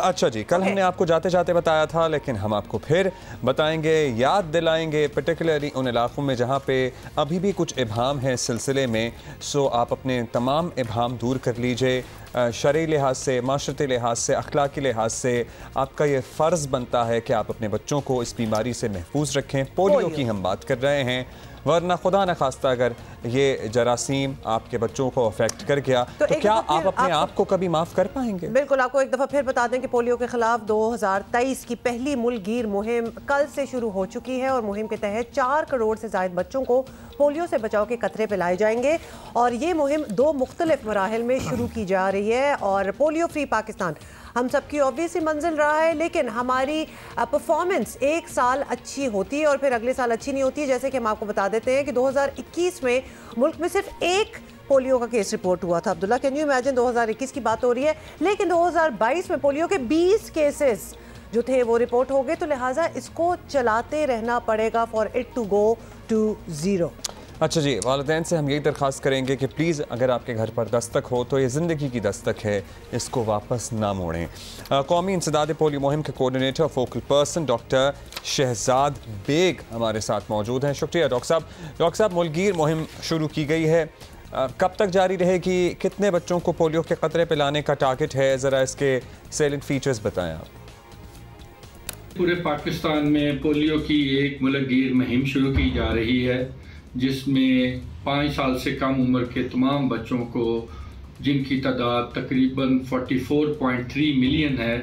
अच्छा जी, कल हमने आपको जाते जाते बताया था, लेकिन हम आपको फिर बताएंगे, याद दिलाएंगे, पर्टिकुलरली उन इलाकों में जहाँ पे अभी भी कुछ इबाम है इस सिलसिले में। सो आप अपने तमाम इबाम दूर कर लीजिए। शरई लिहाज से, माशरती लिहाज से, अखलाकी लिहाज से आपका ये फ़र्ज़ बनता है कि आप अपने बच्चों को इस बीमारी से महफूज रखें। पोलियो की हम बात कर रहे हैं, वरना खुदा न खास्ता अगर ये जरासीम आपके बच्चों को अफेक्ट कर गया तो क्या आप अपने आप को कभी माफ़ कर पाएंगे? बिल्कुल, आपको एक दफ़ा फिर बता दें कि पोलियो के खिलाफ 2023 की पहली मुल्कगीर मुहिम कल से शुरू हो चुकी है और मुहिम के तहत 4 करोड़ से ज़ायद बच्चों को पोलियो से बचाव के कतरे पिलाए जाएंगे। और ये मुहिम 2 मुख्तलिफ मराहिल में शुरू की जा रही है। और पोलियो फ्री पाकिस्तान हम सबकी ऑब्वियसली मंजिल रहा है, लेकिन हमारी परफॉर्मेंस एक साल अच्छी होती है और फिर अगले साल अच्छी नहीं होती है। जैसे कि हम आपको बता देते हैं कि 2021 में मुल्क में सिर्फ एक पोलियो का केस रिपोर्ट हुआ था। अब्दुल्ला, कैन यू इमेजिन, 2021 की बात हो रही है, लेकिन 2022 में पोलियो के 20 केसेस जो थे वो रिपोर्ट हो गए। तो लिहाजा इसको चलाते रहना पड़ेगा for it to go to zero. अच्छा जी, वालिदैन से हम यही दरख्वास्त करेंगे कि प्लीज़ अगर आपके घर पर दस्तक हो तो ये ज़िंदगी की दस्तक है, इसको वापस ना मोड़ें। कौमी इंसदाद पोलियो मुहिम के coordinator focal person doctor Shahzad Baig हमारे साथ मौजूद हैं। शुक्रिया डॉक्टर साहब। डॉक्टर साहब, मुल्कगीर मुहिम शुरू की गई है, कब तक जारी रहेगी? कितने बच्चों को पोलियो के कतरे पिलाने का टारगेट है? ज़रा इसके सेलेंट फीचर्स बताएँ आप। पूरे पाकिस्तान में पोलियो की एक मुल्कगीर मुहिम शुरू की जा रही है, जिसमें 5 साल से कम उम्र के तमाम बच्चों को, जिनकी तादाद तकरीबन 44.3 मिलियन है,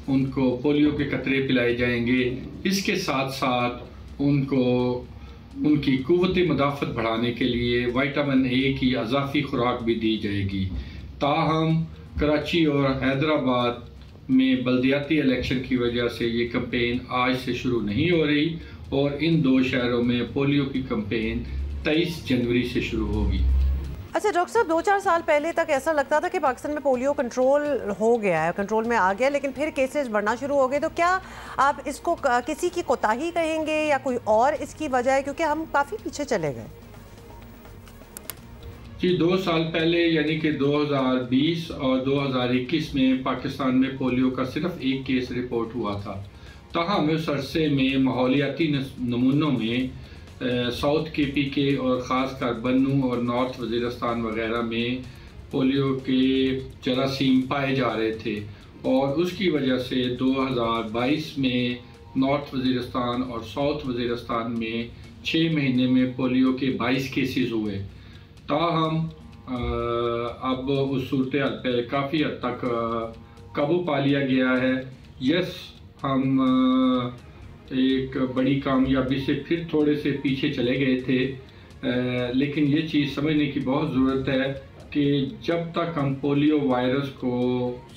उनको पोलियो के कतरे पिलाए जाएंगे। इसके साथ साथ उनको उनकी क़ुव्वत मदाफ़त बढ़ाने के लिए विटामिन ए की अज़ाफ़ी खुराक भी दी जाएगी। ताहम कराची और हैदराबाद में बल्दियाती इलेक्शन की वजह से ये कैंपेन आज से शुरू नहीं हो रही और इन 2 शहरों में पोलियो की कैंपेन 23 जनवरी से शुरू होगी। अच्छा डॉक्टर साहब, 2-4 साल पहले तक ऐसा लगता था कि पाकिस्तान में पोलियो कंट्रोल हो गया है, कंट्रोल में आ गया, लेकिन फिर केसेस बढ़ना शुरू हो गए। तो क्या आप इसको किसी की कोताही कहेंगे या कोई और इसकी वजह है, क्योंकि हम काफ़ी पीछे चले गए? जी, 2 साल पहले यानी कि 2020 और 2021 में पाकिस्तान में पोलियो का सिर्फ एक केस रिपोर्ट हुआ था। ताहम उस अरसे में माहौलियाती नमूनों में साउथ KPK और ख़ासकर बन्नू और नॉर्थ वज़ीरिस्तान वग़ैरह में पोलियो के जरासीम पाए जा रहे थे और उसकी वजह से 2022 में नॉर्थ वज़ीरिस्तान और साउथ वज़ीरिस्तान में 6 महीने में पोलियो के 22 केसेस हुए। ताहम अब उस सूरत-ए-हाल पे काफ़ी हद तक काबू पा लिया गया है। यस, हम एक बड़ी कामयाबी से फिर थोड़े से पीछे चले गए थे, लेकिन ये चीज़ समझने की बहुत ज़रूरत है कि जब तक हम पोलियो वायरस को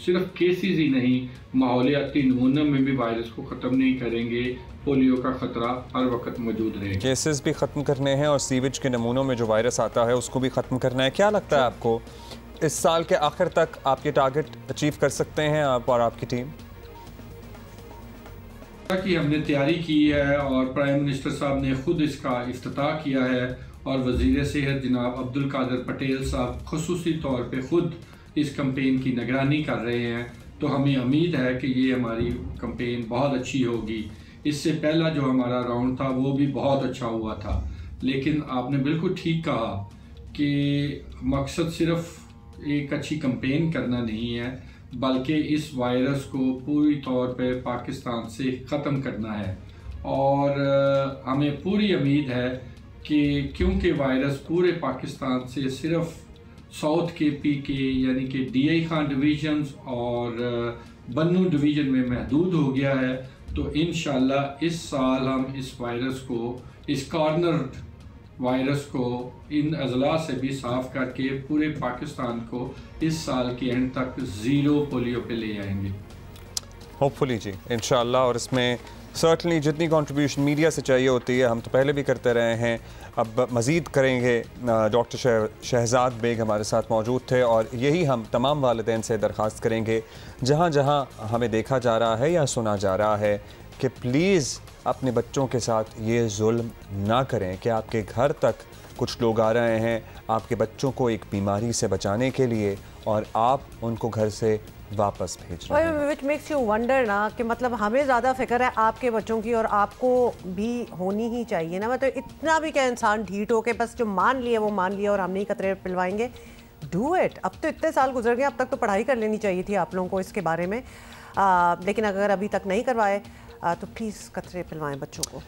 सिर्फ केसेस ही नहीं, माहौलियाती नमूनों में भी वायरस को ख़त्म नहीं करेंगे, पोलियो का ख़तरा हर वक्त मौजूद रहेगा। केसेस भी ख़त्म करने हैं और सीवेज के नमूनों में जो वायरस आता है उसको भी ख़त्म करना है। क्या लगता है आपको, इस साल के आखिर तक आप ये टारगेट अचीव कर सकते हैं, आप और आपकी टीम? कि हमने तैयारी की है और प्राइम मिनिस्टर साहब ने ख़ुद इसका इफ्तिताह किया है और वज़ीर सेहत जनाब अब्दुल कादिर पटेल साहब खुसूसी तौर पे ख़ुद इस कैंपेन की निगरानी कर रहे हैं। तो हमें उम्मीद है कि ये हमारी कैंपेन बहुत अच्छी होगी। इससे पहला जो हमारा राउंड था वो भी बहुत अच्छा हुआ था, लेकिन आपने बिल्कुल ठीक कहा कि मकसद सिर्फ एक अच्छी कैंपेन करना नहीं है, बल्कि इस वायरस को पूरी तौर पे पाकिस्तान से ख़त्म करना है। और हमें पूरी उम्मीद है कि क्योंकि वायरस पूरे पाकिस्तान से सिर्फ साउथ KPK यानी कि DI खान डिवीज़न्स और बन्नू डिवीज़न में महदूद हो गया है, तो इंशाल्लाह इस साल हम इस वायरस को, इस कॉर्नर वायरस को इन अजला से भी साफ़ करके पूरे पाकिस्तान को इस साल के एंड तक 0 पोलियो पे ले आएंगे। होपफुली जी, इंशाल्लाह। और इसमें सर्टनली जितनी कंट्रीब्यूशन मीडिया से चाहिए होती है, हम तो पहले भी करते रहे हैं, अब मज़ीद करेंगे। डॉक्टर शहजाद बेग हमारे साथ मौजूद थे और यही हम तमाम वालिदैन से दरख्वास्त करेंगे, जहाँ जहाँ हमें देखा जा रहा है या सुना जा रहा है, कि प्लीज़ अपने बच्चों के साथ ये जुल्म ना करें कि आपके घर तक कुछ लोग आ रहे हैं आपके बच्चों को एक बीमारी से बचाने के लिए और आप उनको घर से वापस भेज रहे हैं। विच मेक्स यू वंडर ना कि मतलब हमें ज़्यादा फिक्र है आपके बच्चों की और आपको भी होनी ही चाहिए ना। मतलब इतना भी क्या इंसान ढीठ हो के बस जो मान लिया वो मान लिया और हम नहीं कतरे पिलवाएंगे। Do it. अब तो इतने साल गुजर गए, अब तक तो पढ़ाई कर लेनी चाहिए थी आप लोगों को इसके बारे में। लेकिन अगर अभी तक नहीं करवाए तो प्लीज़ कतरे पिलवाएं बच्चों को।